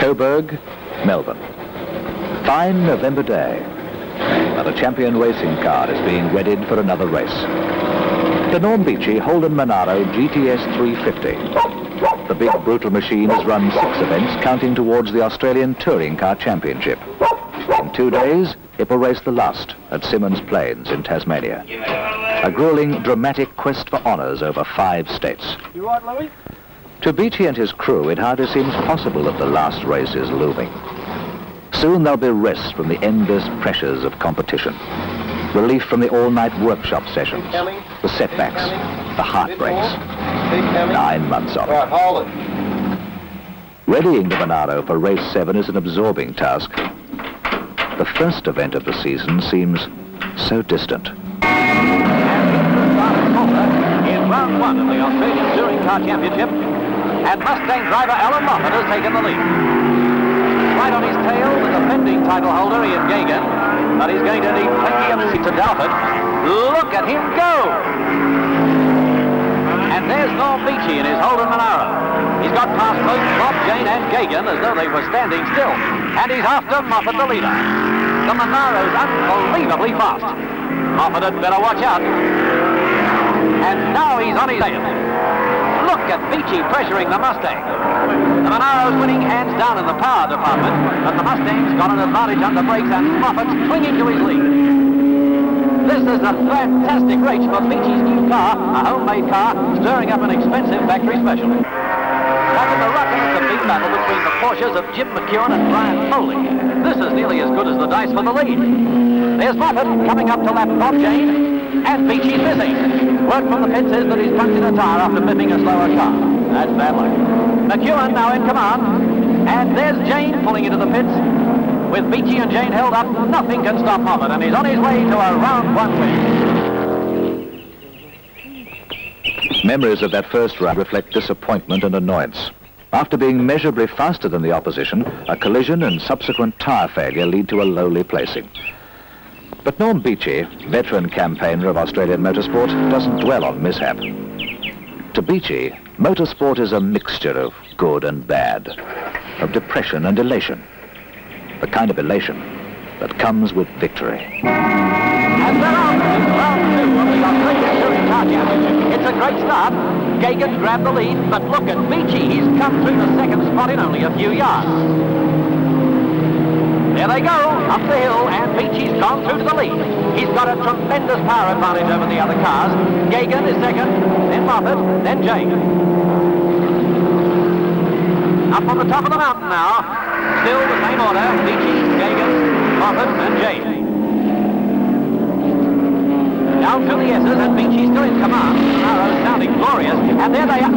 Coburg, Melbourne. Fine November day, and a champion racing car is being readied for another race. The Norm Beechey Holden Monaro GTS 350. The big brutal machine has run 6 events, counting towards the Australian Touring Car Championship. In 2 days, it will race the last at Symonds Plains in Tasmania. A grueling, dramatic quest for honours over 5 states. You right, Louis? To Beechey and his crew, it hardly seems possible that the last race is looming. Soon there'll be rest from the endless pressures of competition. Relief from the all-night workshop sessions, the setbacks, the heartbreaks. 9 months of it. Right, hold it. Readying the Monaro for race 7 is an absorbing task. The first event of the season seems so distant. In round 1 of the Australian Touring Car Championship, and Mustang driver Alan Moffat has taken the lead. Right on his tail with the defending title holder Ian Gagan, but he's going to need plenty of seat to doubt it. Look at him go! And there's Norm Beechey in his Holden Monaro. He's got past both Bob Jane and Gagan as though they were standing still, and he's after Moffat the leader. The Monaro's unbelievably fast. Moffat had better watch out. And now he's on his tail. Look at Beechey pressuring the Mustang. The Monaro's winning hands down in the power department, but the Mustang's got an advantage under brakes and Moffat's clinging to his lead. This is a fantastic race for Beechey's new car, a homemade car, stirring up an expensive factory special. Back in the ruck, it's a big battle between the Porsches of Jim McEwen and Brian Foley. This is nearly as good as the dice for the lead. There's Moffat coming up to lap Bob Jane, and Beechey's busy. Word from the pits is that he's punctured a tire after bipping a slower car. That's bad luck. McEwen now in command, and there's Jane pulling into the pits. With Beechey and Jane held up, nothing can stop Moffat, and he's on his way to a round 1 win. Memories of that first round reflect disappointment and annoyance. After being measurably faster than the opposition, a collision and subsequent tyre failure lead to a lowly placing. But Norm Beechey, veteran campaigner of Australian motorsport, doesn't dwell on mishap. To Beechey, motorsport is a mixture of good and bad, of depression and elation. The kind of elation that comes with victory. And they're on in round 2 of the Australian Touring Car Championship. It's a great start. Gagan grabbed the lead, but look at Beechey. He's come through the second spot in only a few yards. There they go, up the hill, and Beechey's gone through to the lead. He's got a tremendous power advantage over the other cars. Gagan is second, then Moffat, then Jane. Up on the top of the mountain now. Still the same order, Beechey, Gagan, Moffat, and Jane. Down to the S's, and Beechey still in command. Monaro's sounding glorious, and there they are.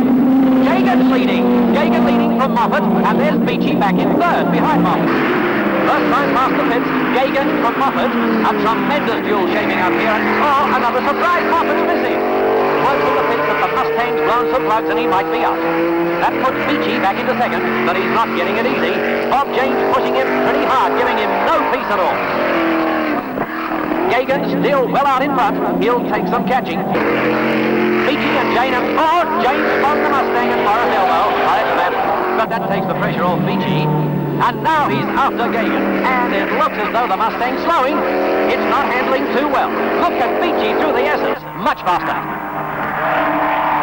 Gagan's leading. Gagan leading from Moffat, and there's Beechey back in third behind Moffat. First time past the pits, Gagan from Moffat. A tremendous duel shaping up here, and another surprise, Moffat's missing. Word from the pits that the Mustang's blown some plugs and he might be out. That puts Beechey back into second, but he's not getting it easy. Bob James pushing him pretty hard, giving him no peace at all. Gagan still well out in front. He'll take some catching. Beechey and Jane, and James spun the Mustang and Morris elbow. That's bad, but that takes the pressure off Beechey. And now he's after Gagan, and it looks as though the Mustang's slowing. It's not handling too well. Look at Beechey through the S's, much faster.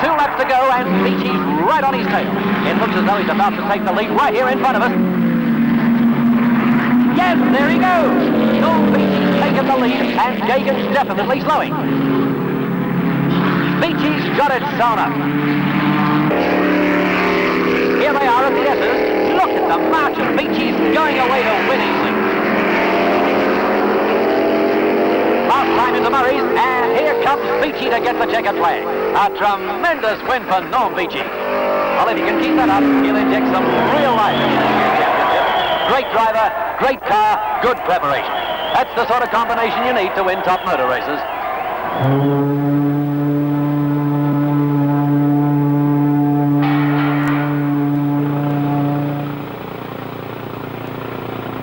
2 laps to go, and Beechey's right on his tail. It looks as though he's about to take the lead right here in front of us. Yes, there he goes. Norm Beechey's taken the lead, and Gagan's definitely slowing. Beechey's got it sewn up. Here they are at the S's. Look at the march of Beechey's going away to win easily. Last time into Murray's, and here comes Beechey to get the checkered flag. A tremendous win for Norm Beechey. Well, if he can keep that up, he'll inject some real life in the championship. Great driver, great car, good preparation. That's the sort of combination you need to win top motor races.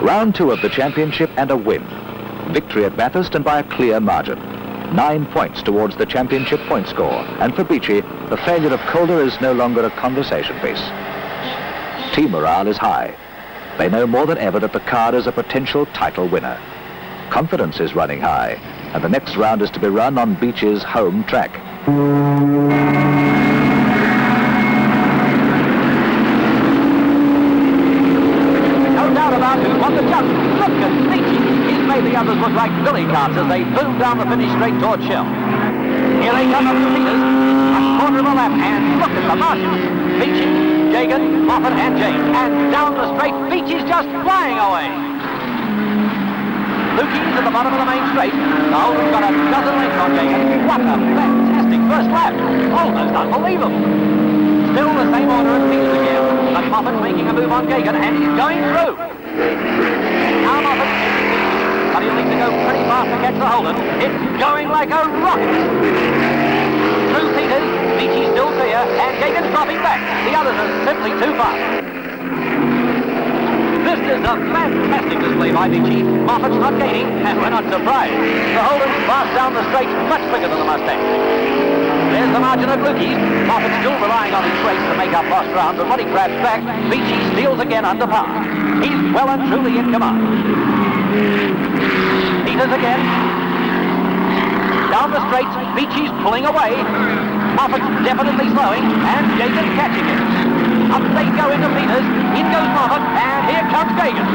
Round 2 of the championship and a win. Victory at Bathurst and by a clear margin. 9 points towards the championship point score. And for Beechey, the failure of Calder is no longer a conversation piece. Team morale is high. They know more than ever that the car is a potential title winner. Confidence is running high, and the next round is to be run on Beechey's home track. No doubt about who won the jump. Look at Beechey. He's made the others look like billy carts as they boom down the finish straight towards Shell. Here they come up to Peters. A quarter of a lap, and look at the margin. Beechey, Gagan, Moffat and James. And down the straight, Beechey's just flying away. Lukey's at the bottom of the main straight. The Holden's got a dozen lengths on Gagan. What a fantastic first lap. Almost unbelievable. Still the same order as Peters again. But Moffat making a move on Gagan, and he's going through. Now Moffat, but he'll need to go pretty fast to catch the Holden. It's going like a rocket. Through Peters, Beechey's still clear, and Gagan's dropping back. The others are simply too fast. This is a fantastic display by Beechey. Moffat's not gaining, and we're not surprised. The Holden fast down the straight, much quicker than the Mustang. There's the margin of Lukey's. Moffat's still relying on his brakes to make up lost ground, but when he grabs back, Beechey steals again under par. He's well and truly in command. Peters again. Down the straight, Beechey's pulling away. Moffat's definitely slowing, and Gagan's catching him. Up they go into Peters. In goes Moffat, and here comes Gagan.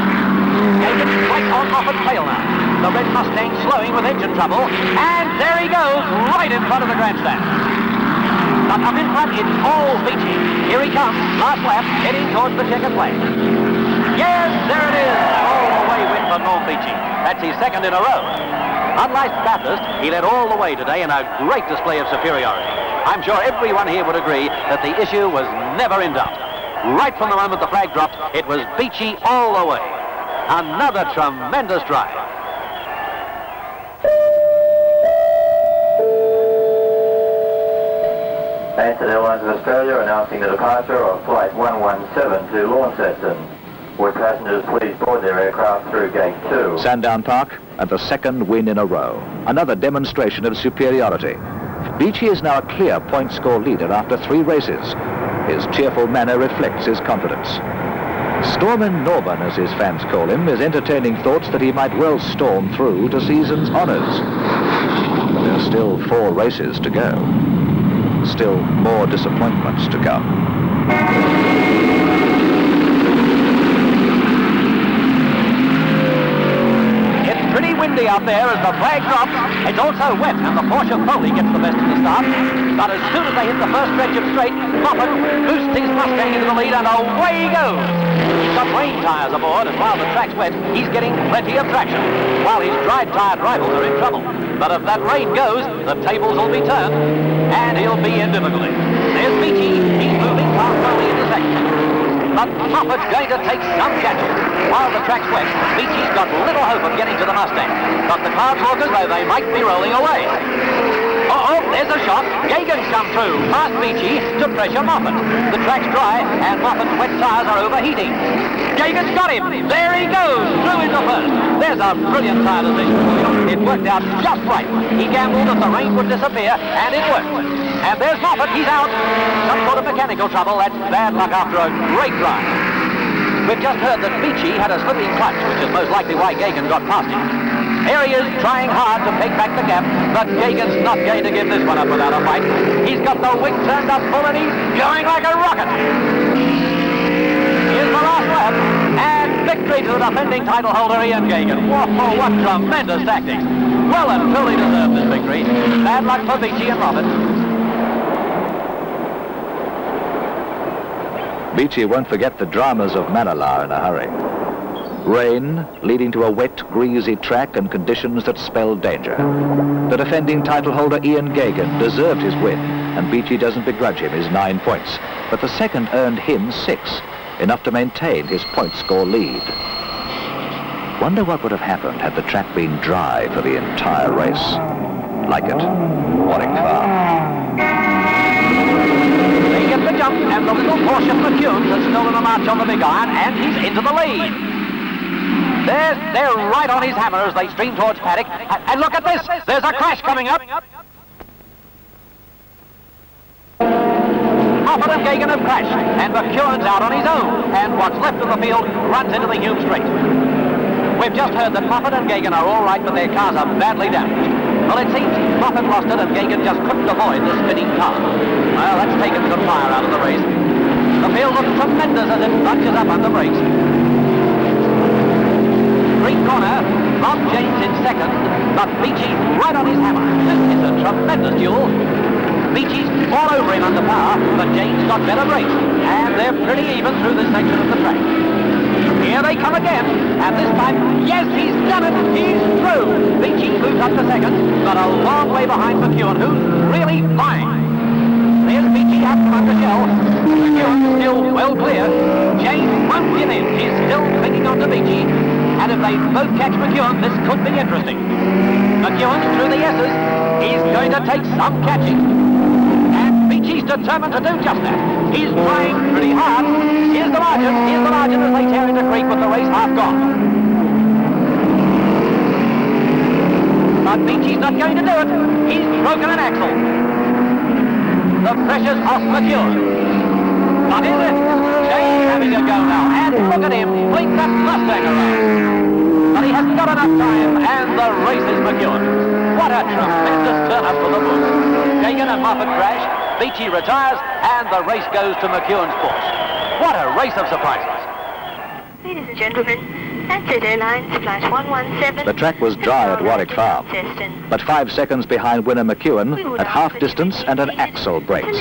Gagan's right on Moffat's tail now. The red Mustang slowing with engine trouble, and there he goes, right in front of the grandstand. But up in front, it's all Beechey. Here he comes, last lap, heading towards the checkered flag. Yes, there it is, all-the-way win for Norm Beechey. That's his second in a row. Unlike Bathurst, he led all the way today in a great display of superiority. I'm sure everyone here would agree that the issue was never in doubt. Right from the moment the flag dropped, it was Beechey all the way. Another tremendous drive. United Airlines of Australia announcing the departure of Flight 117 to Launceston. Would passengers please board their aircraft through Gate 2. Sandown Park, and the second win in a row. Another demonstration of superiority. Beechey is now a clear point score leader after 3 races. His cheerful manner reflects his confidence. Stormin Norman, as his fans call him, is entertaining thoughts that he might well storm through to season's honours. But there are still 4 races to go. Still more disappointments to come. Pretty windy out there as the flag drops. It's also wet, and the Porsche Foley gets the best of the start. But as soon as they hit the first stretch of straight, Moffat boosts his Mustang into the lead, and away he goes. He's got rain tyres aboard, and while the track's wet, he's getting plenty of traction, while his dry-tyred rivals are in trouble. But if that rain goes, the tables will be turned, and he'll be in difficulty. There's Beechey. He's moving past Foley into second. But Moffat's going to take some chances. While the track's wet, Beechey's got little hope of getting to the Mustang. But the clouds look as though they might be rolling away. Uh-oh, there's a shot. Gagan's come through, past Beechey, to pressure Moffat. The track's dry, and Moffat's wet tyres are overheating. Gagan's got him. There he goes, through into first. There's a brilliant tyre decision. It worked out just right. He gambled that the rain would disappear, and it worked. And there's Moffat, he's out. Some sort of mechanical trouble, that's bad luck after a great drive. We've just heard that Beechey had a slipping clutch, which is most likely why Gagan got past him. Here he is, trying hard to take back the gap, but Gagan's not going to give this one up without a fight. He's got the wing turned up full, and he's going like a rocket. Here's the last lap, and victory to the defending title holder, Ian Gagan. Whoa, what tremendous tactics. Well and truly deserved this victory. Bad luck for Beechey and Moffat. Beechey won't forget the dramas of Manila in a hurry. Rain, leading to a wet, greasy track and conditions that spell danger. The defending title holder Ian Gagan deserved his win, and Beechey doesn't begrudge him his 9 points. But the second earned him 6, enough to maintain his point score lead. Wonder what would have happened had the track been dry for the entire race. Like it, Warwick Farm. They get the jump, and the little Porsche platoon has stolen a march on the big iron, and he's into the lead. They're right on his hammer as they stream towards Paddock. And look at this, there's a crash coming up. Moffat and Gagan have crashed, and McEwen's out on his own, and what's left of the field runs into the Hume Street. We've just heard that Moffat and Gagan are all right, but their cars are badly damaged. Well, it seems Moffat lost it, and Gagan just couldn't avoid the spinning car. Well, that's taken some fire out of the race. The field looks tremendous as it bunches up under brakes. Green corner, Bob James in second, but Beechey right on his hammer. This is a tremendous duel. Beechey's all over him under power, but James got better brakes, and they're pretty even through this section of the track. Here they come again, and this time, yes, he's done it, he's through. Beechey moves up to second, but a long way behind McEwen, who's really flying. There's Beechey out from under shell. McEwen still well clear. James won't give in, he's still clinging on to Beechey, and if they both catch McEwen, this could be interesting. McEwen's through the S's, he's going to take some catching. And Beechey's determined to do just that. He's trying pretty hard. Here's the margin as they tear into Creek with the race half gone. But Beechey's not going to do it. He's broken an axle. The pressure's off McEwen. What is it? James having a go now. And look at him, blink that Mustang around. But he hasn't got enough time, and the race is McEwen. What a tremendous turn-up for the Bulls. Gagan and Moffat crash, Beechey retires, and the race goes to McEwen's course. What a race of surprises. Ladies and gentlemen, Ansett Airlines Flight 117. The track was dry at Warwick Farm, but 5 seconds behind winner McEwen at half distance and an axle brakes,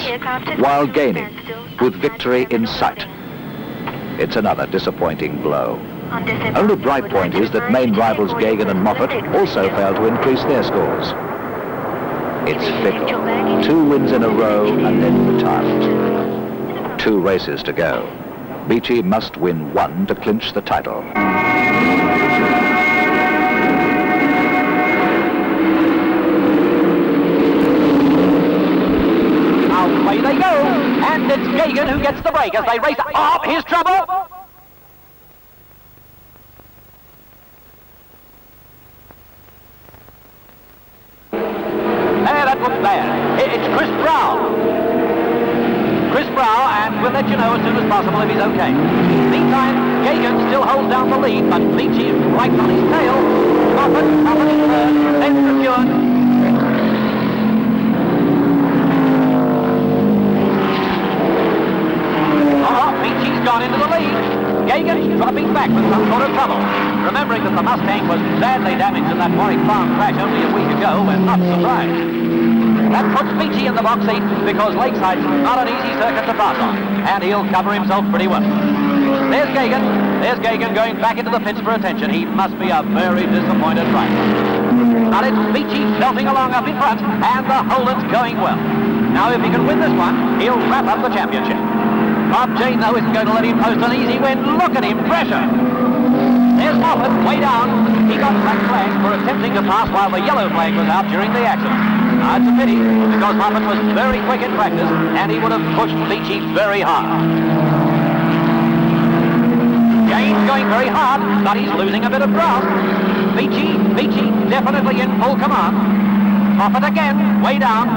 while gaining, with victory in sight. It's another disappointing blow. Only bright point is that main rivals Gagan and Moffat also failed to increase their scores. It's fickle. 2 wins in a row and then retirement. 2 races to go. Beechey must win 1 to clinch the title. Away they go, and it's Gagan who gets the break as they race. Oh, here's trouble! That looks bad. It's Chris Brown. Chris Brown, and we'll let you know as soon as possible if he's okay. Meantime, Gagan still holds down the lead, but Beechey right on his tail. Moffat in third, then McEwen. Beechey's gone into the lead. Gagan's dropping back with some sort of trouble. Remembering that the Mustang was badly damaged in that Warwick Farm crash only a week ago, we're not surprised. That puts Beechey in the box seat because Lakeside's not an easy circuit to pass on, and he'll cover himself pretty well. There's Gagan going back into the pits for attention. He must be a very disappointed driver. But it's Beechey belting along up in front, and the Holden's going well. Now if he can win this one, he'll wrap up the championship. Bob Jane, though, isn't going to let him post an easy win. Look at him, pressure. There's Moffat, way down. He got black flag for attempting to pass while the yellow flag was out during the accident. It's a pity, because Moffat was very quick in practice, and he would have pushed Beechey very hard. Jane's going very hard, but he's losing a bit of ground. Beechey definitely in full command. Moffat again, way down.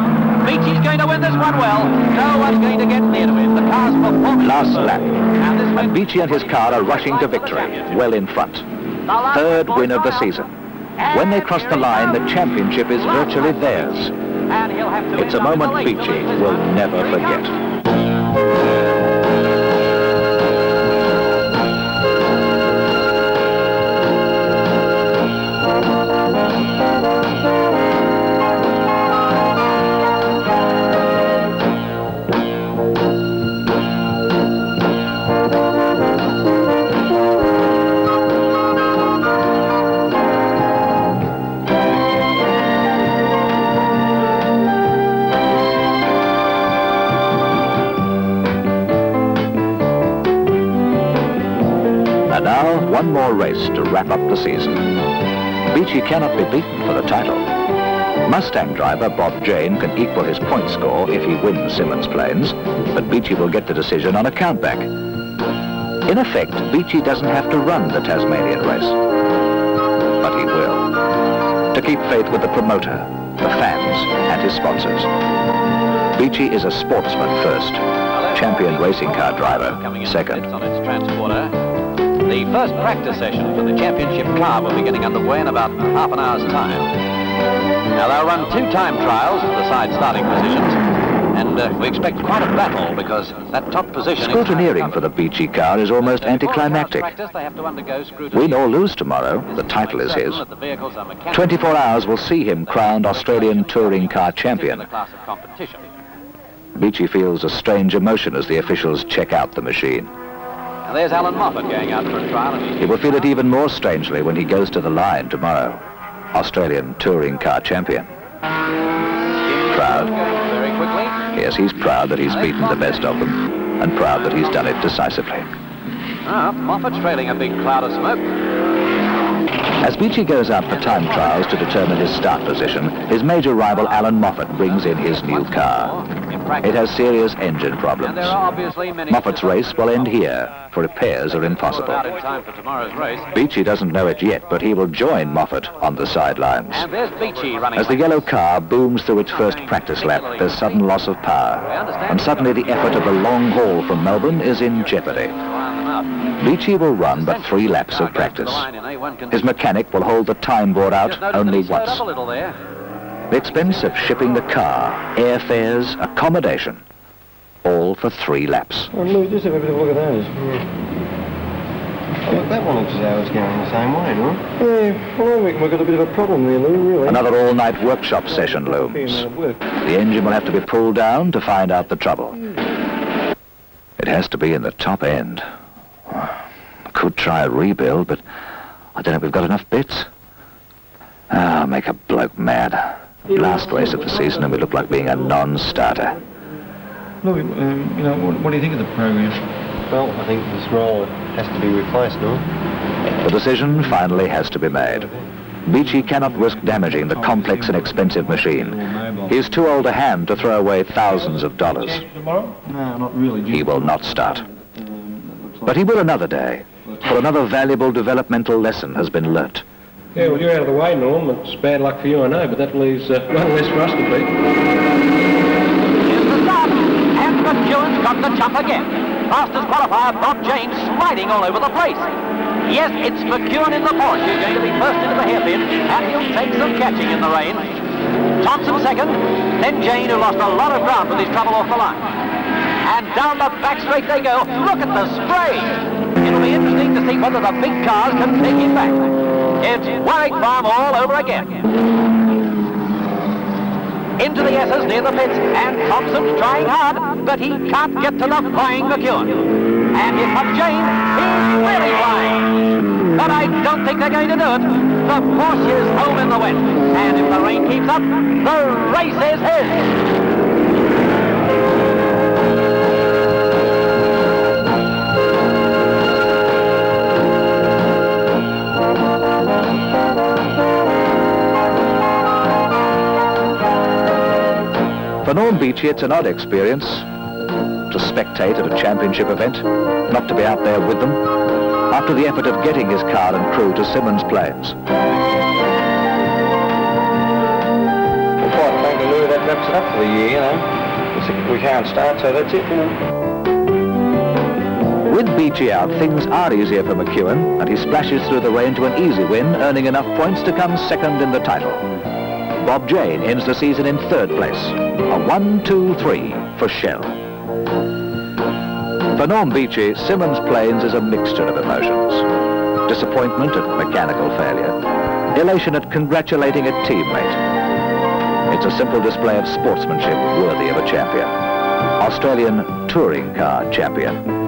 Beechey's going to win this one well. No one's going to get near to him. The car's performing. Last lap, and Beechey and his car are rushing to victory, well in front. 3rd win of the season. When they cross the line, the championship is virtually theirs. It's a moment Beechey will never forget. And now, one more race to wrap up the season. Beechey cannot be beaten for the title. Mustang driver Bob Jane can equal his point score if he wins Simmons Plains, but Beechey will get the decision on a countback. In effect, Beechey doesn't have to run the Tasmanian race, but he will, to keep faith with the promoter, the fans, and his sponsors. Beechey is a sportsman first, champion racing car driver, second. On its transporter. The first practice session for the championship car will be getting underway in about half an hour's time. Now they'll run 2 time trials to decide starting positions, and we expect quite a battle because that top position... Scrutineering for the Beechey car is almost anticlimactic. Win or lose tomorrow, the title is his. 24 hours will see him crowned Australian touring car champion. Beechey feels a strange emotion as the officials check out the machine. Now there's Alan Moffat going out for a trial. He will feel it even more strangely when he goes to the line tomorrow. Australian touring car champion. Proud. Very quickly. Yes, he's proud that he's beaten the best of them, and proud that he's done it decisively. Moffat's trailing a big cloud of smoke. As Beechey goes out for time trials to determine his start position, his major rival Alan Moffat brings in his new car. It has serious engine problems. Moffat's race will end here, for repairs are impossible. Beechey doesn't know it yet, but he will join Moffat on the sidelines. As the yellow car booms through its first practice lap, there's sudden loss of power, and suddenly the effort of the long haul from Melbourne is in jeopardy. Beechey will run but 3 laps of practice. His mechanic will hold the time board out only once. The expense of shipping the car, airfares, accommodation, all for 3 laps. Oh, look, just have a bit of a look at those. Look, that one looks as though it's going the same way, no? Yeah, well, I reckon we've got a bit of a problem there, Lou, really. Another all-night workshop session looms. The engine will have to be pulled down to find out the trouble. It has to be in the top end. Could try a rebuild, but I don't know if we've got enough bits. I'll make a bloke mad. Last race of the season and we look like being a non-starter. Look, what do you think of the program? Well, I think this roll has to be replaced, no? The decision finally has to be made. Beechey cannot risk damaging the complex and expensive machine. He's too old a hand to throw away thousands of dollars. No, not really. He will not start. But he will another day, for another valuable developmental lesson has been learnt. Yeah, well, you're out of the way, Norm. It's bad luck for you, I know, but that leaves one less for us to beat. Here's the start, and McEwen's got the jump again. Fastest qualifier, Bob James, sliding all over the place. Yes, it's McEwen in the Porsche who's going to be first into the hairpin, and he'll take some catching in the rain. Thompson second, then Jane, who lost a lot of ground with his trouble off the line. And down the back straight they go. Look at the spray. It'll be interesting to see whether the big cars can take him back. It's Warwick Farm all over again. Into the S's near the pits, and Thompson's trying hard, but he can't get to the flying McEwen. And here comes Jane. He's really flying. But I don't think they're going to do it. The Porsche is home in the wet. And if the rain keeps up, the race is his. For Norm Beechey, it's an odd experience to spectate at a championship event, not to be out there with them, after the effort of getting his car and crew to Simmons Plains. Well, quite frankly, Lou, that wraps it up for the year, you know. We can't start, so that's it, you know. With Beechey out, things are easier for McEwen, and he splashes through the rain to an easy win, earning enough points to come second in the title. Bob Jane ends the season in 3rd place. A 1-2-3 for Shell. For Norm Beechey, Simmons Plains is a mixture of emotions. Disappointment at mechanical failure. Elation at congratulating a teammate. It's a simple display of sportsmanship worthy of a champion. Australian touring car champion.